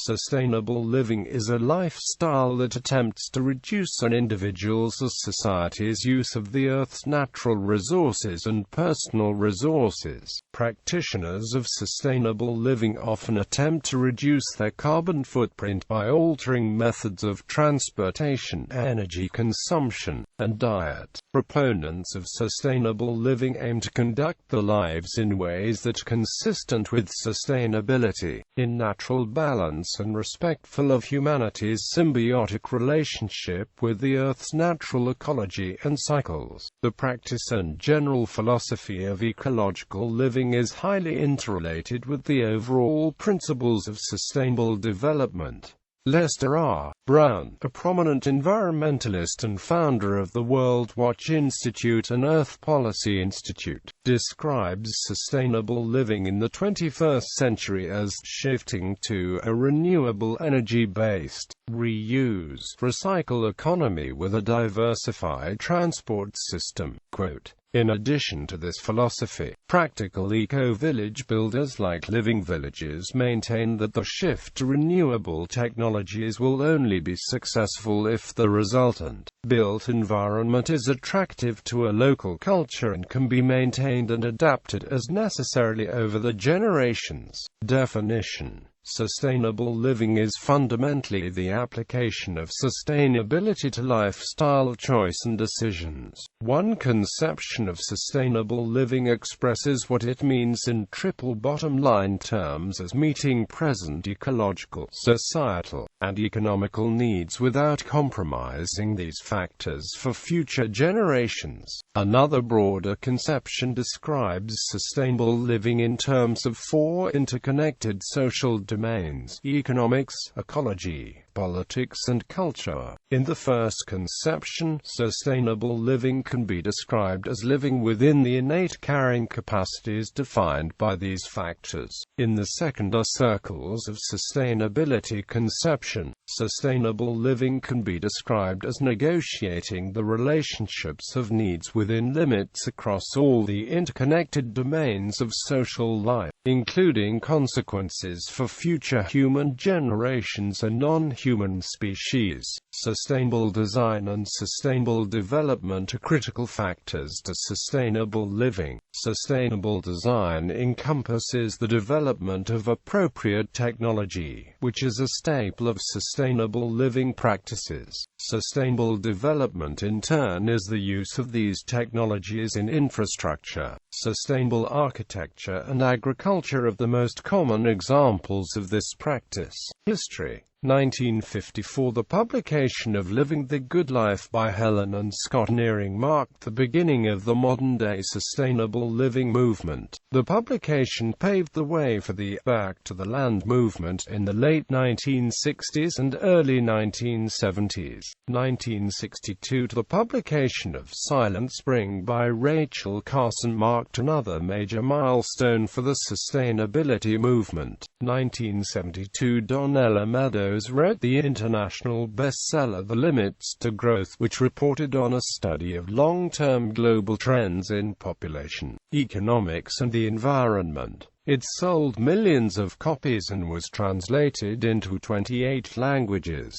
Sustainable living is a lifestyle that attempts to reduce an individual's or society's use of the Earth's natural resources and personal resources. Practitioners of sustainable living often attempt to reduce their carbon footprint by altering methods of transportation, energy consumption, and diet. Proponents of sustainable living aim to conduct their lives in ways that are consistent with sustainability, in natural balance and respectful of humanity's symbiotic relationship with the Earth's natural ecology and cycles. The practice and general philosophy of ecological living is highly interrelated with the overall principles of sustainable development. Lester R. Brown, a prominent environmentalist and founder of the World Watch Institute and Earth Policy Institute, describes sustainable living in the 21st century as shifting to a renewable energy-based, reuse, recycle economy with a diversified transport system. Quote, "In addition to this philosophy, practical eco-village builders like Living Villages maintain that the shift to renewable technologies will only be successful if the resultant built environment is attractive to a local culture and can be maintained and adapted as necessarily over the generations." Definition: sustainable living is fundamentally the application of sustainability to lifestyle choice and decisions. One conception of sustainable living expresses what it means in triple bottom line terms as meeting present ecological, societal, and economical needs without compromising these factors for future generations. Another broader conception describes sustainable living in terms of four interconnected social domains: economics, ecology, politics and culture. In the first conception, sustainable living can be described as living within the innate carrying capacities defined by these factors. In the second, are circles of sustainability conception. Sustainable living can be described as negotiating the relationships of needs within limits across all the interconnected domains of social life, including consequences for future human generations and non-human species. Sustainable design and sustainable development are critical factors to sustainable living. Sustainable design encompasses the development of appropriate technology, which is a staple of sustainable living practices. Sustainable development in turn is the use of these technologies in infrastructure, sustainable architecture and agriculture are the most common examples of this practice. History: 1954. The publication of Living the Good Life by Helen and Scott Nearing marked the beginning of the modern-day sustainable living movement. The publication paved the way for the Back to the Land movement in the late 1960s and early 1970s. 1962. The publication of Silent Spring by Rachel Carson marked another major milestone for the sustainability movement. 1972. Donella Meadows wrote the international bestseller The Limits to Growth, which reported on a study of long-term global trends in population, economics and the environment. It sold millions of copies and was translated into 28 languages.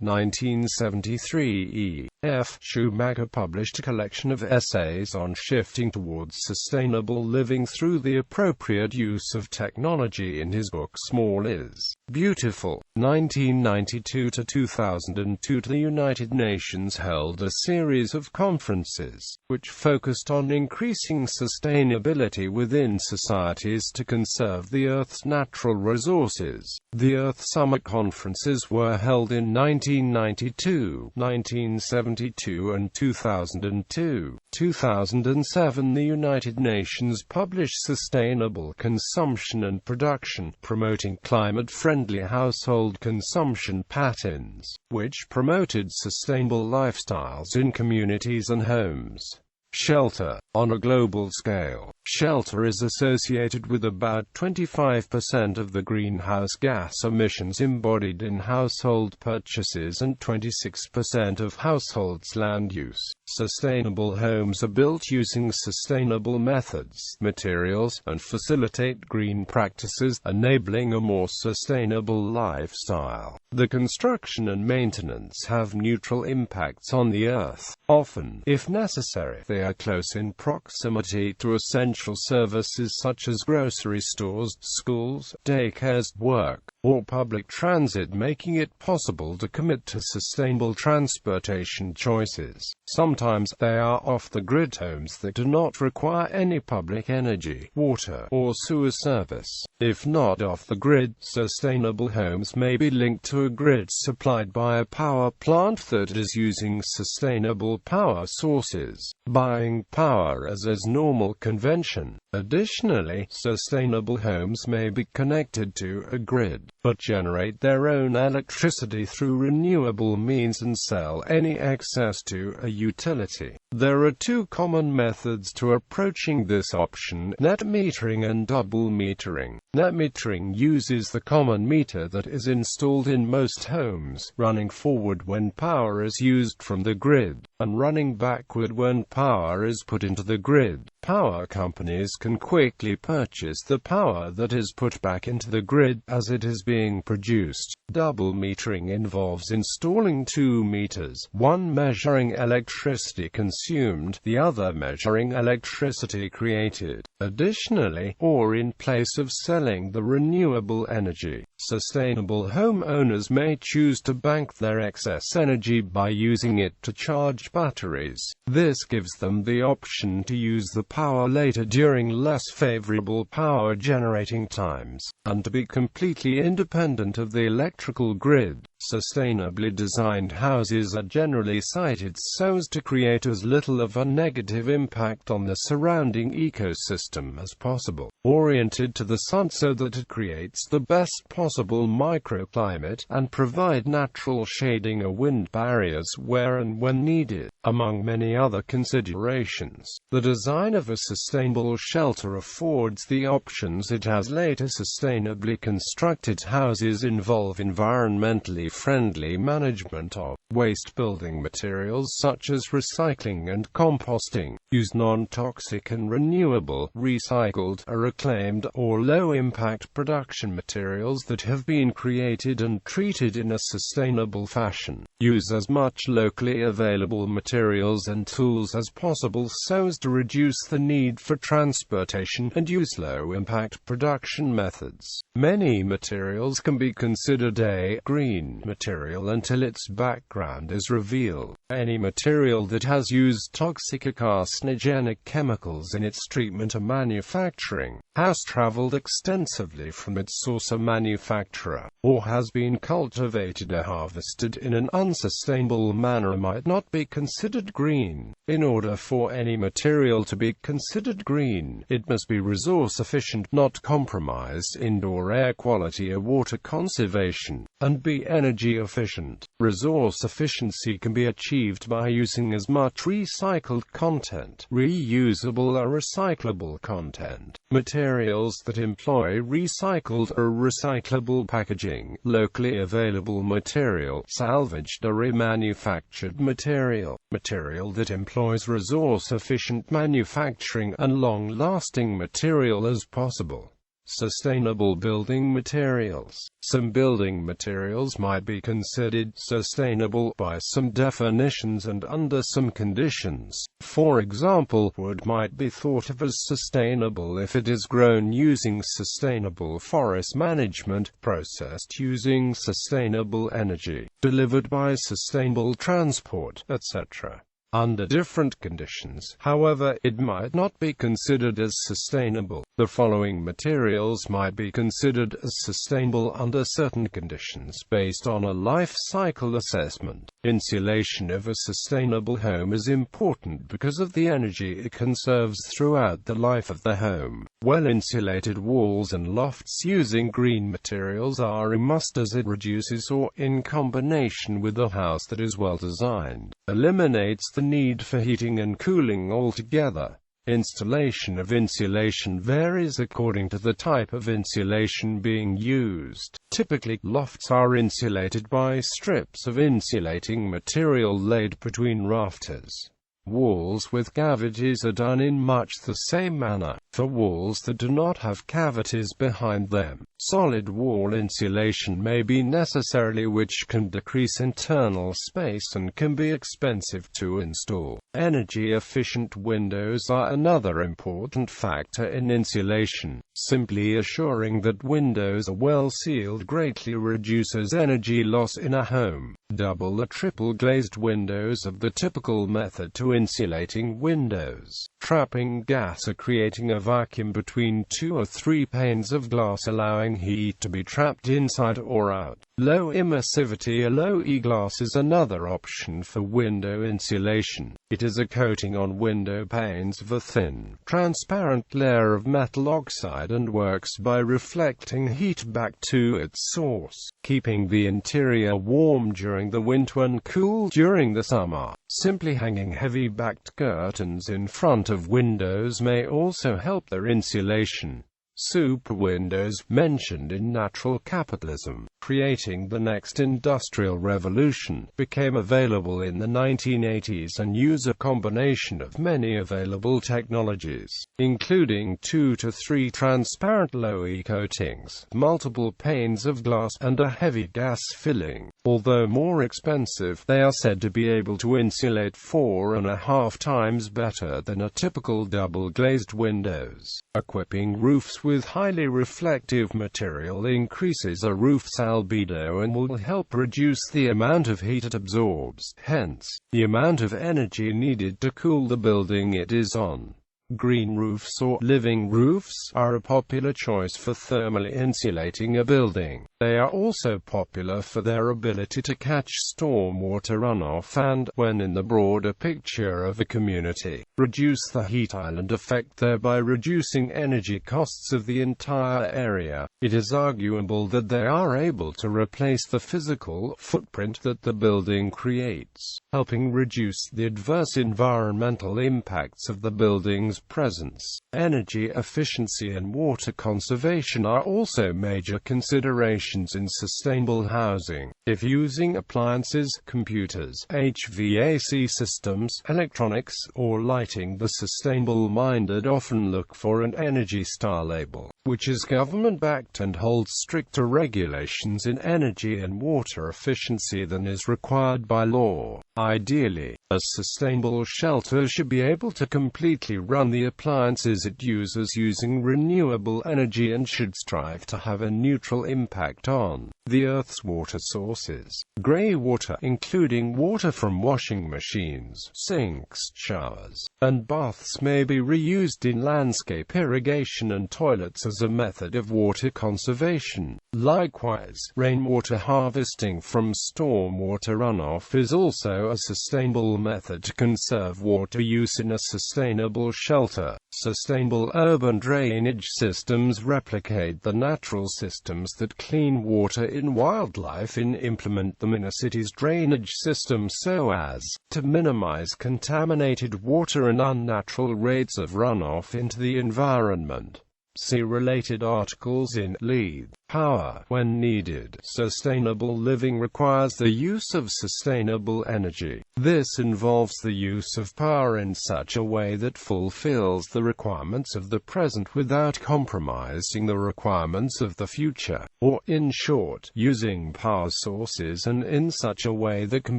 1973. E. F. Schumacher published a collection of essays on shifting towards sustainable living through the appropriate use of technology in his book Small is Beautiful. 1992 to 2002. The United Nations held a series of conferences, which focused on increasing sustainability within societies to conserve the Earth's natural resources. The Earth Summit conferences were held in 1992, 1972 and 2002. 2007. The United Nations published Sustainable Consumption and Production, Promoting Climate-Friendly Household Consumption Patterns, which promoted sustainable lifestyles in communities and homes. Shelter. On a global scale, shelter is associated with about 25% of the greenhouse gas emissions embodied in household purchases and 26% of households' land use. Sustainable homes are built using sustainable methods, materials, and facilitate green practices, enabling a more sustainable lifestyle. The construction and maintenance have neutral impacts on the earth. Often, if necessary, they are close in proximity to essential services such as grocery stores, schools, daycares, work, or public transit, making it possible to commit to sustainable transportation choices. Sometimes they are off-the-grid homes that do not require any public energy, water, or sewer service. If not off-the-grid, sustainable homes may be linked to a grid supplied by a power plant that is using sustainable power sources. Buying power as is normal convention. Additionally, sustainable homes may be connected to a grid, but generate their own electricity through renewable means and sell any excess to a utility. There are two common methods to approaching this option: net metering and double metering. Net metering uses the common meter that is installed in most homes, running forward when power is used from the grid, and running backward when power is put into the grid. Power companies can quickly purchase the power that is put back into the grid as it is being produced. Double metering involves installing two meters, one measuring electricity consumed, the other measuring electricity created. Additionally, or in place of selling the renewable energy, sustainable homeowners may choose to bank their excess energy by using it to charge batteries. This gives them the option to use the power later during less favorable power generating times, and to be completely independent of the electrical grid. Sustainably designed houses are generally sited so as to create as little of a negative impact on the surrounding ecosystem as possible, oriented to the sun so that it creates the best possible microclimate, and provide natural shading or wind barriers where and when needed. Among many other considerations, the design of a sustainable shelter affords the options it has. Later sustainably constructed houses involve environmentally friendly management of waste building materials such as recycling and composting, use non-toxic and renewable, recycled, or reclaimed, or low-impact production materials that have been created and treated in a sustainable fashion, use as much locally available materials and tools as possible so as to reduce the need for transportation, and use low-impact production methods. Many materials can be considered a green material until its background is revealed. Any material that has used toxic or carcinogenic chemicals in its treatment or manufacturing, has traveled extensively from its source or manufacturer, or has been cultivated or harvested in an unsustainable manner might not be considered green. In order for any material to be considered green, it must be resource efficient, not compromise indoor air quality or water conservation, and be energy efficient. Resource efficiency can be achieved by using as much recycled content, reusable or recyclable content, materials that employ recycled or recyclable packaging, locally available material, salvaged or remanufactured material, material that employs resource-efficient manufacturing, and long-lasting material as possible. Sustainable building materials. Some building materials might be considered sustainable by some definitions and under some conditions. For example, wood might be thought of as sustainable if it is grown using sustainable forest management, processed using sustainable energy, delivered by sustainable transport, etc. Under different conditions, however, it might not be considered as sustainable. The following materials might be considered as sustainable under certain conditions based on a life cycle assessment. Insulation of a sustainable home is important because of the energy it conserves throughout the life of the home. Well-insulated walls and lofts using green materials are a must, as it reduces, or in combination with a house that is well designed, eliminates the need for heating and cooling altogether. Installation of insulation varies according to the type of insulation being used. Typically, lofts are insulated by strips of insulating material laid between rafters. Walls with cavities are done in much the same manner. For walls that do not have cavities behind them, solid wall insulation may be necessary, which can decrease internal space and can be expensive to install. Energy-efficient windows are another important factor in insulation. Simply assuring that windows are well sealed greatly reduces energy loss in a home. Double or triple glazed windows are the typical method to insulating windows. Trapping gas or creating a vacuum between 2 or 3 panes of glass, allowing heat to be trapped inside or out. Low emissivity or low E glass is another option for window insulation. It is a coating on window panes of a thin, transparent layer of metal oxide and works by reflecting heat back to its source, keeping the interior warm during the winter and cool during the summer. Simply hanging heavy-backed curtains in front of windows may also help their insulation. Super windows, mentioned in Natural Capitalism, Creating the Next Industrial Revolution, became available in the 1980s and use a combination of many available technologies, including 2 to 3 transparent low-E coatings, multiple panes of glass, and a heavy gas filling. Although more expensive, they are said to be able to insulate 4.5 times better than a typical double-glazed windows. Equipping roofs with highly reflective material increases a roof's albedo and will help reduce the amount of heat it absorbs, hence, the amount of energy needed to cool the building it is on. Green roofs or living roofs are a popular choice for thermally insulating a building. They are also popular for their ability to catch stormwater runoff and, when in the broader picture of a community, reduce the heat island effect, thereby reducing energy costs of the entire area. It is arguable that they are able to replace the physical footprint that the building creates, helping reduce the adverse environmental impacts of the building's presence. Energy efficiency and water conservation are also major considerations in sustainable housing. If using appliances, computers, HVAC systems, electronics, or lighting, the sustainable-minded often look for an Energy Star label, which is government-backed and holds stricter regulations in energy and water efficiency than is required by law. Ideally, a sustainable shelter should be able to completely run the appliances it uses using renewable energy and should strive to have a neutral impact on the Earth's water sources. Grey water, including water from washing machines, sinks, showers, and baths, may be reused in landscape irrigation and toilets as a method of water conservation. Likewise, rainwater harvesting from stormwater runoff is also a sustainable method to conserve water use in a sustainable shelter. Sustainable urban drainage systems replicate the natural systems that clean water in wildlife and implement them in a city's drainage system so as to minimize contaminated water and unnatural rates of runoff into the environment. See related articles in Lead. Power, when needed. Sustainable living requires the use of sustainable energy. This involves the use of power in such a way that fulfills the requirements of the present without compromising the requirements of the future, or, in short, using power sources and in such a way that can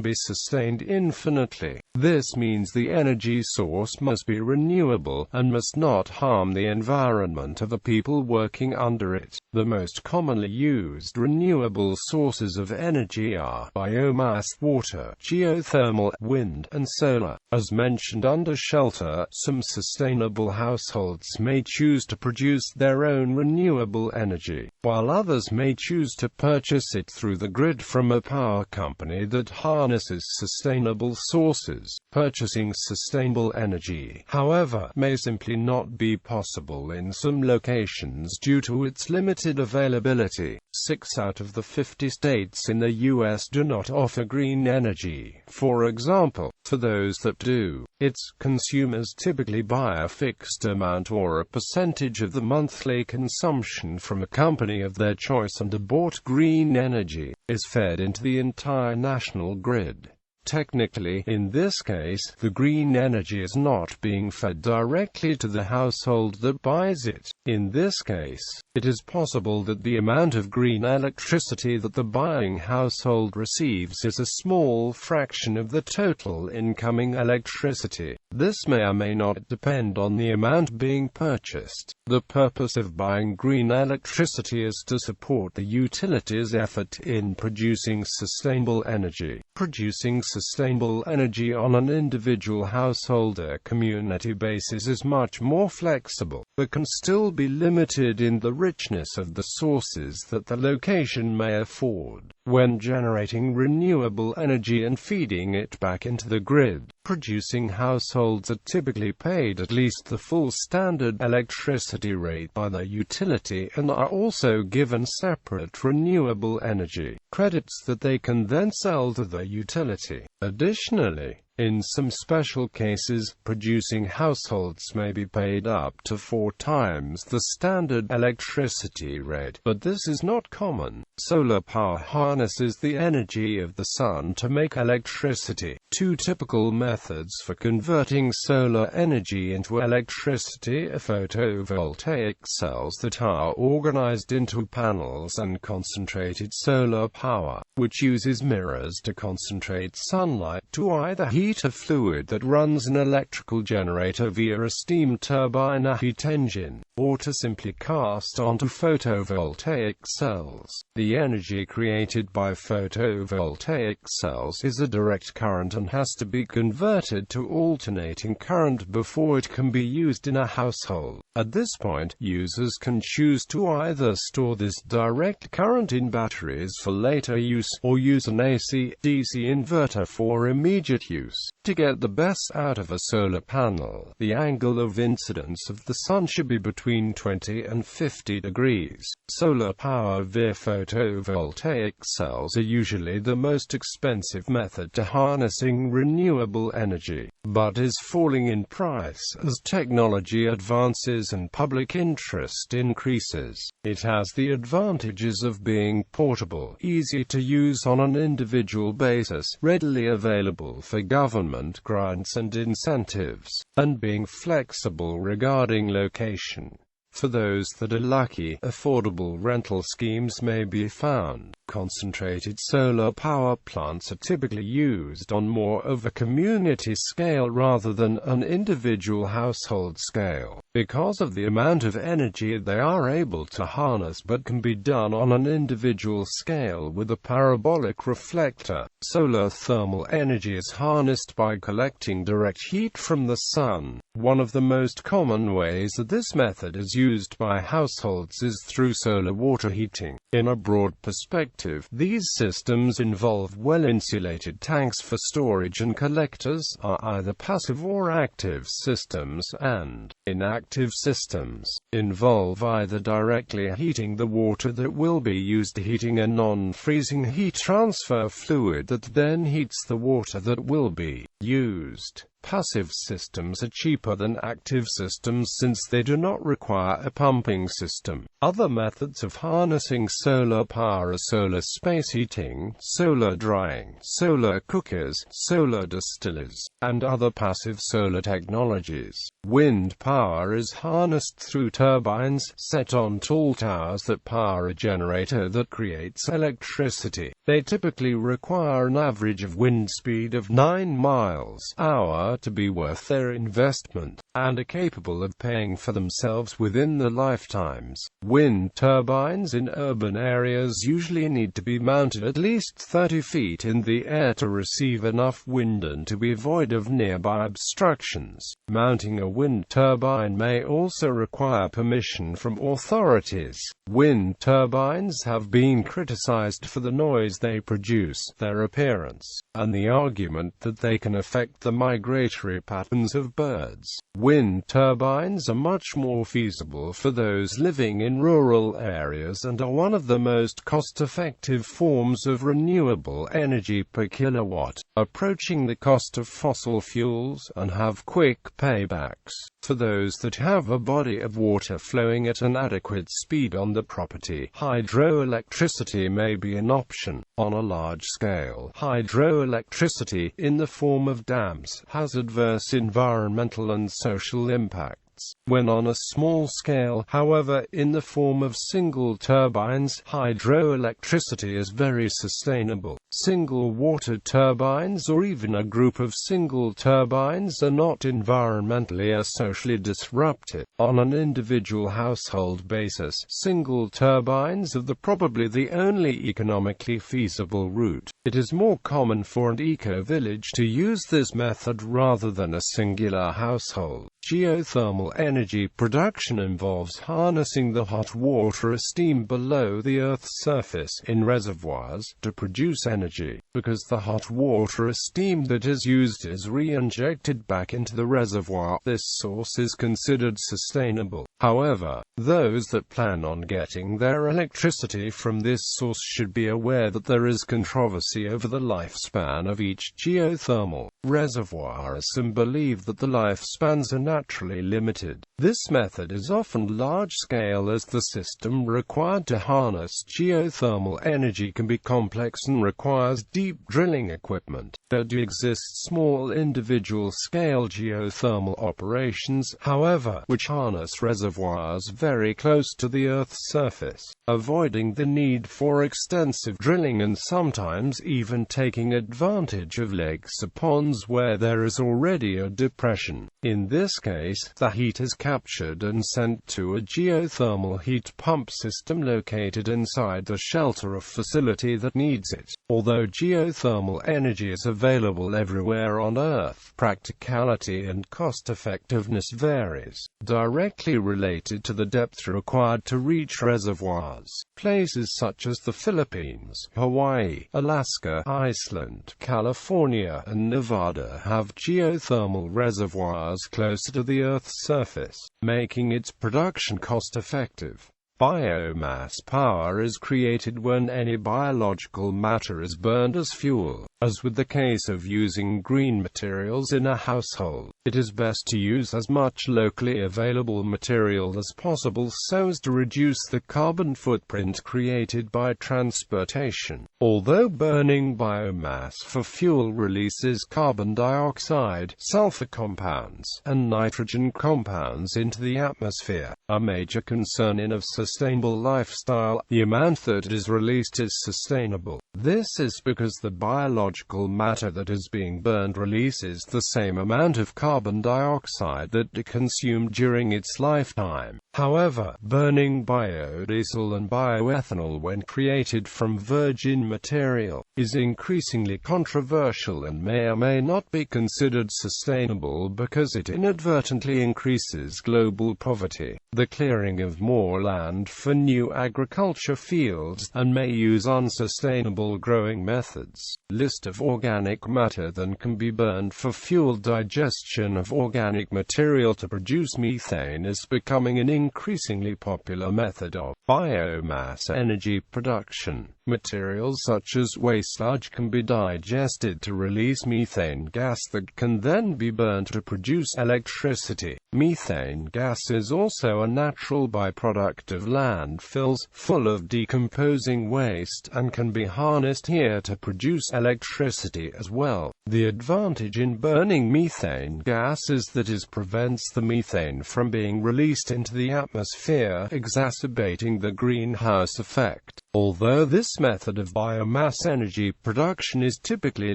be sustained infinitely. This means the energy source must be renewable, and must not harm the environment or the people working under it. The most commonly used renewable sources of energy are biomass, water, geothermal, wind, and solar. As mentioned under shelter, some sustainable households may choose to produce their own renewable energy, while others may choose to purchase it through the grid from a power company that harnesses sustainable sources. uses. Purchasing sustainable energy, however, may simply not be possible in some locations due to its limited availability. 6 out of the 50 states in the U.S. do not offer green energy. For example, for those that do, its consumers typically buy a fixed amount or a percentage of the monthly consumption from a company of their choice, and the bought green energy is fed into the entire national grid. Technically, in this case, the green energy is not being fed directly to the household that buys it. In this case, it is possible that the amount of green electricity that the buying household receives is a small fraction of the total incoming electricity. This may or may not depend on the amount being purchased. The purpose of buying green electricity is to support the utility's effort in producing sustainable energy. Producing sustainable energy on an individual household or community basis is much more flexible, but can still be limited in the richness of the sources that the location may afford. When generating renewable energy and feeding it back into the grid, producing households are typically paid at least the full standard electricity rate by the utility and are also given separate renewable energy credits that they can then sell to the utility. Additionally, in some special cases, producing households may be paid up to 4 times the standard electricity rate, but this is not common. Solar power harnesses the energy of the sun to make electricity. 2 typical methods for converting solar energy into electricity are photovoltaic cells that are organized into panels and concentrated solar power, which uses mirrors to concentrate sunlight to either heat a fluid that runs an electrical generator via a steam turbine or heat engine, or to simply cast onto photovoltaic cells. The energy created by photovoltaic cells is a direct current and has to be converted to alternating current before it can be used in a household. At this point, users can choose to either store this direct current in batteries for later use, or use an AC/DC inverter for immediate use. To get the best out of a solar panel, the angle of incidence of the sun should be between 20 and 50 degrees. Solar power via photovoltaic cells are usually the most expensive method to harnessing renewable energy, but is falling in price as technology advances and public interest increases. It has the advantages of being portable, easy to use on an individual basis, readily available for government grants and incentives, and being flexible regarding location. For those that are lucky, affordable rental schemes may be found. Concentrated solar power plants are typically used on more of a community scale rather than an individual household scale, because of the amount of energy they are able to harness, but can be done on an individual scale with a parabolic reflector. Solar thermal energy is harnessed by collecting direct heat from the sun. One of the most common ways that this method is used by households is through solar water heating. In a broad perspective, these systems involve well-insulated tanks for storage, and collectors are either passive or active systems, and inactive systems involve either directly heating the water that will be used, heating a non-freezing heat transfer fluid that then heats the water that will be used. Passive systems are cheaper than active systems since they do not require a pumping system. Other methods of harnessing solar power are solar space heating, solar drying, solar cookers, solar distillers, and other passive solar technologies. Wind power is harnessed through turbines set on tall towers that power a generator that creates electricity. They typically require an average of wind speed of 9 miles/hour to be worth their investment. and are capable of paying for themselves within their lifetimes. Wind turbines in urban areas usually need to be mounted at least 30 feet in the air to receive enough wind and to be void of nearby obstructions. Mounting a wind turbine may also require permission from authorities. Wind turbines have been criticized for the noise they produce, their appearance, and the argument that they can affect the migratory patterns of birds. Wind turbines are much more feasible for those living in rural areas and are one of the most cost-effective forms of renewable energy per kilowatt, approaching the cost of fossil fuels, and have quick paybacks. For those that have a body of water flowing at an adequate speed on the property, hydroelectricity may be an option. On a large scale, hydroelectricity, in the form of dams, has adverse environmental and social impacts. When on a small scale, however, in the form of single turbines, hydroelectricity is very sustainable. Single water turbines or even a group of single turbines are not environmentally or socially disruptive. On an individual household basis, single turbines are probably the only economically feasible route. It is more common for an eco-village to use this method rather than a singular household. Geothermal energy production involves harnessing the hot water or steam below the Earth's surface in reservoirs to produce energy. Because the hot water or steam that is used is re-injected back into the reservoir, this source is considered sustainable. However, those that plan on getting their electricity from this source should be aware that there is controversy over the lifespan of each geothermal reservoir, as some believe that the lifespans are naturally limited. This method is often large-scale, as the system required to harness geothermal energy can be complex and requires deep drilling equipment. There do exist small individual-scale geothermal operations, however, which harness reservoirs very close to the Earth's surface, avoiding the need for extensive drilling and sometimes even taking advantage of lakes or ponds where there is already a depression. In this case, the heat is captured and sent to a geothermal heat pump system located inside the shelter of facility that needs it. Although geothermal energy is available everywhere on Earth, practicality and cost-effectiveness varies, directly related to the depth required to reach reservoirs. Places such as the Philippines, Hawaii, Alaska, Iceland, California, and Nevada have geothermal reservoirs closer to the Earth's surface, making its production cost-effective. Biomass power is created when any biological matter is burned as fuel. As with the case of using green materials in a household, it is best to use as much locally available material as possible so as to reduce the carbon footprint created by transportation. Although burning biomass for fuel releases carbon dioxide, sulfur compounds, and nitrogen compounds into the atmosphere, a major concern in a sustainable lifestyle, the amount that is released is sustainable. This is because the biological matter that is being burned releases the same amount of carbon dioxide that it consumed during its lifetime. However, burning biodiesel and bioethanol when created from virgin material is increasingly controversial and may or may not be considered sustainable because it inadvertently increases global poverty, the clearing of more land for new agriculture fields, and may use unsustainable growing methods. List of organic matter that can be burned for fuel. Digestion of organic material to produce methane is becoming an increasingly popular method of biomass energy production. Materials such as waste sludge can be digested to release methane gas that can then be burned to produce electricity. Methane gas is also a natural byproduct of landfills, full of decomposing waste, and can be harnessed harnessed here to produce electricity as well. The advantage in burning methane gas is that it prevents the methane from being released into the atmosphere, exacerbating the greenhouse effect. Although this method of biomass energy production is typically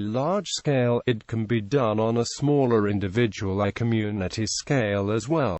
large-scale, it can be done on a smaller individual or community scale as well.